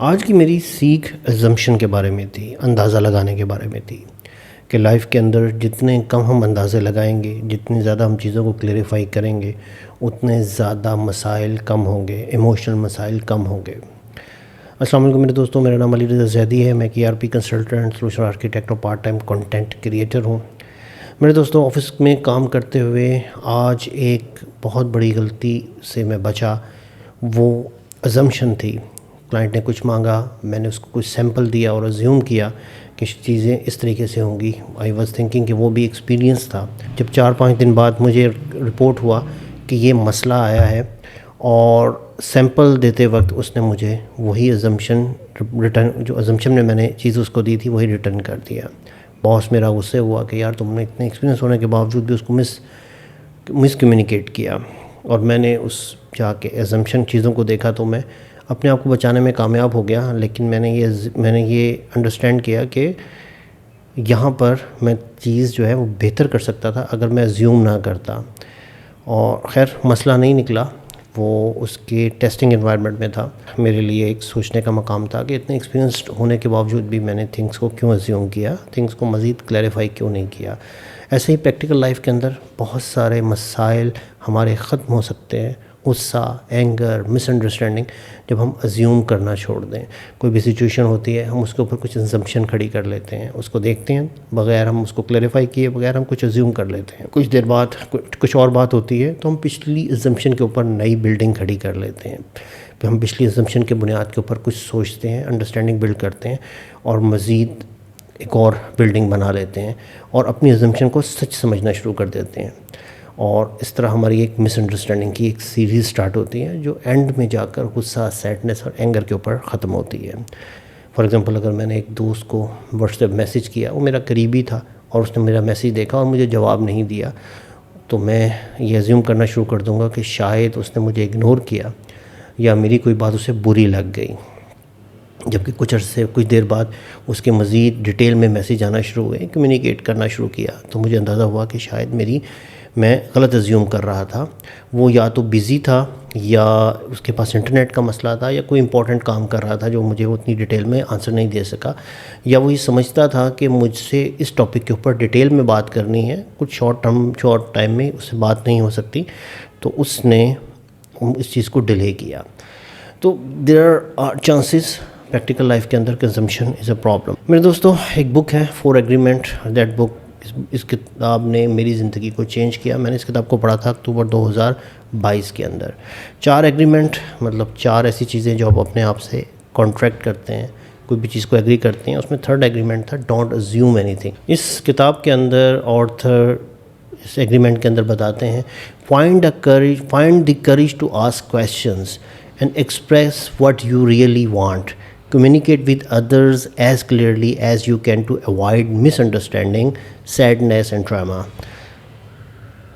آج کی میری سیکھ ازمپشن کے بارے میں تھی، اندازہ لگانے کے بارے میں تھی کہ لائف کے اندر جتنے کم ہم اندازے لگائیں گے، جتنی زیادہ ہم چیزوں کو کلیریفائی کریں گے، اتنے زیادہ مسائل کم ہوں گے، ایموشنل مسائل کم ہوں گے۔ السلام علیکم میرے دوستوں، میرا نام علی رضا زیدی ہے۔ میں KRP کنسلٹنٹ، سولوشن آرکیٹیکٹ اور پارٹ ٹائم کنٹینٹ کریٹر ہوں۔ میرے دوستوں، آفس میں کام کرتے ہوئے آج ایک بہت بڑی غلطی سے میں بچا۔ وہ ازمپشن تھی، کلائنٹ نے کچھ مانگا، میں نے اس کو کچھ سیمپل دیا اور ازیوم کیا کہ چیزیں اس طریقے سے ہوں گی۔ آئی واز تھنکنگ کہ وہ بھی ایکسپیرینس تھا۔ جب 4-5 دن بعد مجھے رپورٹ ہوا کہ یہ مسئلہ آیا ہے، اور سیمپل دیتے وقت اس نے مجھے وہی ازمپشن ریٹرن، جو ازمپشن میں نے چیز اس کو دی تھی وہی ریٹرن کر دیا۔ باس میرا غصے ہوا کہ یار تم نے اتنے ایکسپیرینس ہونے کے باوجود بھی اس کو مس کمیونیکیٹ کیا۔ اور میں نے اس جا کے ازمپشن چیزوں کو دیکھا تو میں اپنے آپ کو بچانے میں کامیاب ہو گیا، لیکن میں نے یہ انڈرسٹینڈ کیا کہ یہاں پر میں چیز جو ہے وہ بہتر کر سکتا تھا اگر میں ازیوم نہ کرتا۔ اور خیر مسئلہ نہیں نکلا، وہ اس کے ٹیسٹنگ انوائرمنٹ میں تھا۔ میرے لیے ایک سوچنے کا مقام تھا کہ اتنے ایکسپیرینسڈ ہونے کے باوجود بھی میں نے تھنگس کو کیوں ازیوم کیا، تھنگس کو مزید کلیریفائی کیوں نہیں کیا۔ ایسے ہی پریکٹیکل لائف کے اندر بہت سارے مسائل ہمارے ختم ہو سکتے ہیں، غصہ، اینگر، مس انڈرسٹینڈنگ، جب ہم ازیوم کرنا چھوڑ دیں۔ کوئی بھی سچویشن ہوتی ہے، ہم اس کے اوپر کچھ ازمپشن کھڑی کر لیتے ہیں، اس کو دیکھتے ہیں بغیر ہم اس کو کلیریفائی کیے بغیر ہم کچھ ازیوم کر لیتے ہیں۔ کچھ دیر بعد کچھ اور بات ہوتی ہے تو ہم پچھلی ازمپشن کے اوپر نئی بلڈنگ کھڑی کر لیتے ہیں۔ پھر ہم پچھلی ازمپشن کے بنیاد کے اوپر کچھ سوچتے ہیں، انڈرسٹینڈنگ بلڈ کرتے ہیں، اور مزید ایک اور بلڈنگ بنا لیتے ہیں اور اپنی ازمپشن کو سچ سمجھنا شروع کر دیتے ہیں۔ اور اس طرح ہماری ایک مس انڈرسٹینڈنگ کی ایک سیریز سٹارٹ ہوتی ہے جو اینڈ میں جا کر غصہ، سیڈنس اور اینگر کے اوپر ختم ہوتی ہے۔ فار ایگزامپل، اگر میں نے ایک دوست کو واٹس ایپ میسیج کیا، وہ میرا قریبی تھا اور اس نے میرا میسیج دیکھا اور مجھے جواب نہیں دیا، تو میں یہ ازیوم کرنا شروع کر دوں گا کہ شاید اس نے مجھے اگنور کیا یا میری کوئی بات اسے بری لگ گئی۔ جبکہ کچھ دیر بعد اس کے مزید ڈیٹیل میں میسیج آنا شروع ہوئے، کمیونیکیٹ کرنا شروع کیا، تو مجھے اندازہ ہوا کہ شاید میں غلط ازیوم کر رہا تھا۔ وہ یا تو بیزی تھا، یا اس کے پاس انٹرنیٹ کا مسئلہ تھا، یا کوئی امپورٹنٹ کام کر رہا تھا جو مجھے اتنی ڈیٹیل میں آنسر نہیں دے سکا، یا وہ یہ سمجھتا تھا کہ مجھ سے اس ٹاپک کے اوپر ڈیٹیل میں بات کرنی ہے، کچھ شارٹ ٹائم میں اس سے بات نہیں ہو سکتی، تو اس نے اس چیز کو ڈیلے کیا۔ تو there are chances practical life کے اندر کنزمپشن از اے پرابلم۔ میرے دوستوں، ایک بک ہے 4 ایگریمنٹ، دیٹ بک، اس کتاب نے میری زندگی کو چینج کیا۔ میں نے اس کتاب کو پڑھا تھا اکتوبر 2022 کے اندر۔ 4 ایگریمنٹ مطلب 4 ایسی چیزیں جو آپ اپنے آپ سے کانٹریکٹ کرتے ہیں، کوئی بھی چیز کو ایگری کرتے ہیں۔ اس میں 3rd ایگریمنٹ تھا ڈونٹ ازیوم اینی تھنگ۔ اس کتاب کے اندر آتھر اس ایگریمنٹ کے اندر بتاتے ہیں find the courage to ask questions and express what you really want. Communicate with others as clearly as you can to avoid misunderstanding, sadness and trauma.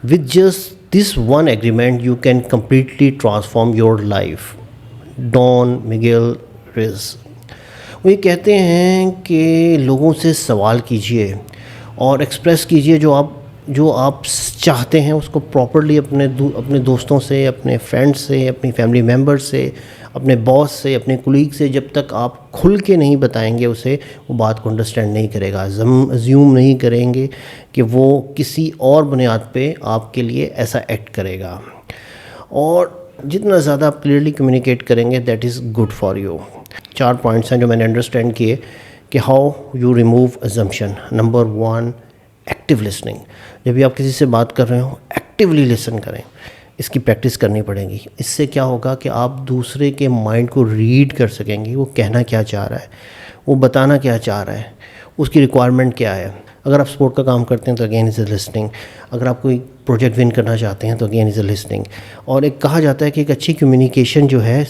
With just this one agreement, you can completely transform your life. Don Miguel Ruiz. وہ یہ کہتے ہیں کہ لوگوں سے سوال کیجئے اور ایکسپریس کیجئے جو آپ چاہتے ہیں، اس کو پراپرلی اپنے دوستوں سے، اپنے فرینڈ سے، اپنی فیملی ممبر سے، اپنے باس سے، اپنے کولیگ سے، جب تک آپ کھل کے نہیں بتائیں گے اسے، وہ بات کو انڈرسٹینڈ نہیں کرے گا، ازیوم نہیں کریں گے کہ وہ کسی اور بنیاد پہ آپ کے لیے ایسا ایکٹ کرے گا۔ اور جتنا زیادہ آپ کلیئرلی کمیونیکیٹ کریں گے، that is good for you. 4 points ہیں جو میں نے انڈرسٹینڈ کیے کہ how you remove assumption. Number 1، active listening. جب بھی آپ کسی سے بات کر رہے ہوں، ایکٹیولی لسن کریں۔ اس کی پریکٹس کرنی پڑے گی۔ اس سے کیا ہوگا کہ آپ دوسرے کے مائنڈ کو ریڈ کر سکیں گے، وہ کہنا کیا چاہ رہا ہے، وہ بتانا کیا چاہ رہا ہے، اس کی ریکوائرمنٹ کیا ہے۔ اگر آپ سپورٹ کا کام کرتے ہیں تو اگین از اے لسننگ۔ اگر آپ کوئی پروجیکٹ ون کرنا چاہتے ہیں تو اگین از اے لسننگ۔ اور ایک کہا جاتا ہے کہ ایک اچھی کمیونیکیشن جو ہے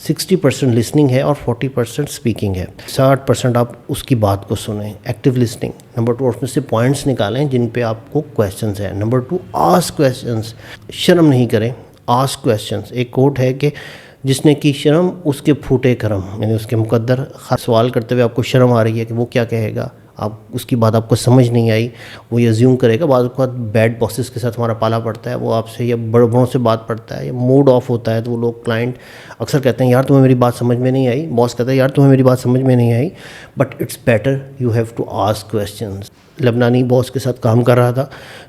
60% لسننگ ہے اور 40% اسپیکنگ ہے۔ 60% آپ اس کی بات کو سنیں، ایکٹیو لسننگ۔ نمبر 2، اس میں سے پوائنٹس نکالیں جن پہ آپ کو کویسچنز ہیں۔ نمبر 2، آسک کویسچنز، شرم نہیں کریں، آسک کویسچنز۔ ایک کوٹ ہے کہ جس نے کی شرم اس کے پھوٹے کرم، یعنی اس کے مقدر۔ سوال کرتے ہوئے آپ کو شرم آ رہی ہے کہ وہ کیا کہے گا، آپ اس کی بات آپ کو سمجھ نہیں آئی، وہ یہ ایزیوم کرے گا. بعض اوقات بیڈ باسز کے ساتھ ہمارا پالا پڑتا ہے، وہ آپ سے یا بڑوں سے بات پڑتا ہے یا موڈ آف ہوتا ہے، تو وہ لوگ کلائنٹ اکثر کہتے ہیں یار تمہیں میری بات سمجھ میں نہیں آئی. باس کہتا ہے یار تمہیں میری بات سمجھ میں نہیں آئی. But it's better you have to ask questions. لبنانی باس کے ساتھ کام کر رہا تھا،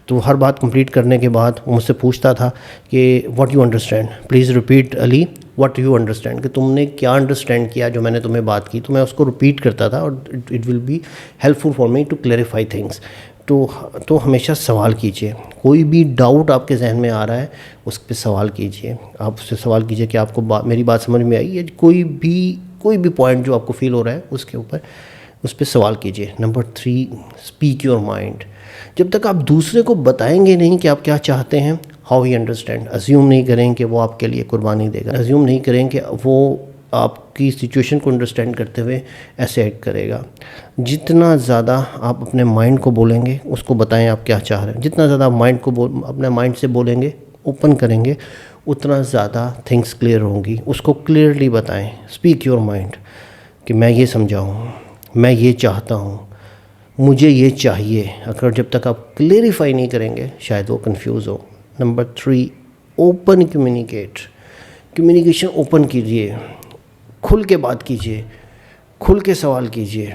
تو ہر بات کمپلیٹ کرنے کے بعد وہ مجھ سے پوچھتا تھا کہ what you understand, please repeat Ali what you understand, کہ تم نے کیا انڈرسٹینڈ کیا جو میں نے تمہیں بات کی. تو میں اس کو ریپیٹ کرتا تھا، اور it will be helpful for me to clarify things. تو ہمیشہ سوال کیجیے. کوئی بھی ڈاؤٹ آپ کے ذہن میں آ رہا ہے اس پہ سوال کیجیے. آپ اس سے سوال کیجیے کہ آپ کو میری بات سمجھ میں آئی، یا کوئی بھی پوائنٹ جو آپ کو فیل ہو رہا ہے اس کے اوپر اس پہ سوال کیجیے. Number 3، speak your mind. جب تک آپ دوسرے کو بتائیں گے نہیں کہ آپ کیا چاہتے ہیں، ہاؤ ہی انڈرسٹینڈ. ایزیوم نہیں کریں کہ وہ آپ کے لیے قربانی دے گا. ایزیوم نہیں کریں کہ وہ آپ کی سچویشن کو انڈرسٹینڈ کرتے ہوئے ایسے ایکٹ کرے گا. جتنا زیادہ آپ اپنے مائنڈ کو بولیں گے، اس کو بتائیں آپ کیا چاہ رہے ہیں، جتنا زیادہ آپ مائنڈ کو اپنے مائنڈ سے بولیں گے، اوپن کریں گے، اتنا زیادہ تھنگس کلیئر ہوں گی. اس کو کلیئرلی بتائیں. اسپیک یور مائنڈ کہ میں یہ سمجھا ہوں، میں یہ چاہتا ہوں، مجھے یہ چاہیے. اگر جب تک آپ کلیئریفائی نہیں کریں گے شاید وہ کنفیوز ہو. Number 3، open communicate. Communication open کیجیے، کھل کے بات کیجیے، کھل کے سوال کیجیے.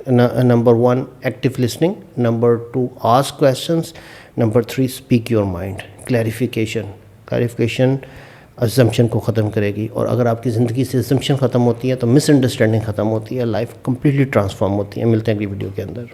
Number 1، active listening. Number 2، ask questions. Number 3، speak your mind. Clarification assumption کو ختم کرے گی. اور اگر آپ کی زندگی سے ازمپشن ختم ہوتی ہے تو مس انڈرسٹینڈنگ ختم ہوتی ہے، لائف کمپلیٹلی ٹرانسفارم ہوتی ہے. ملتے ہیں اگلی ویڈیو کے اندر.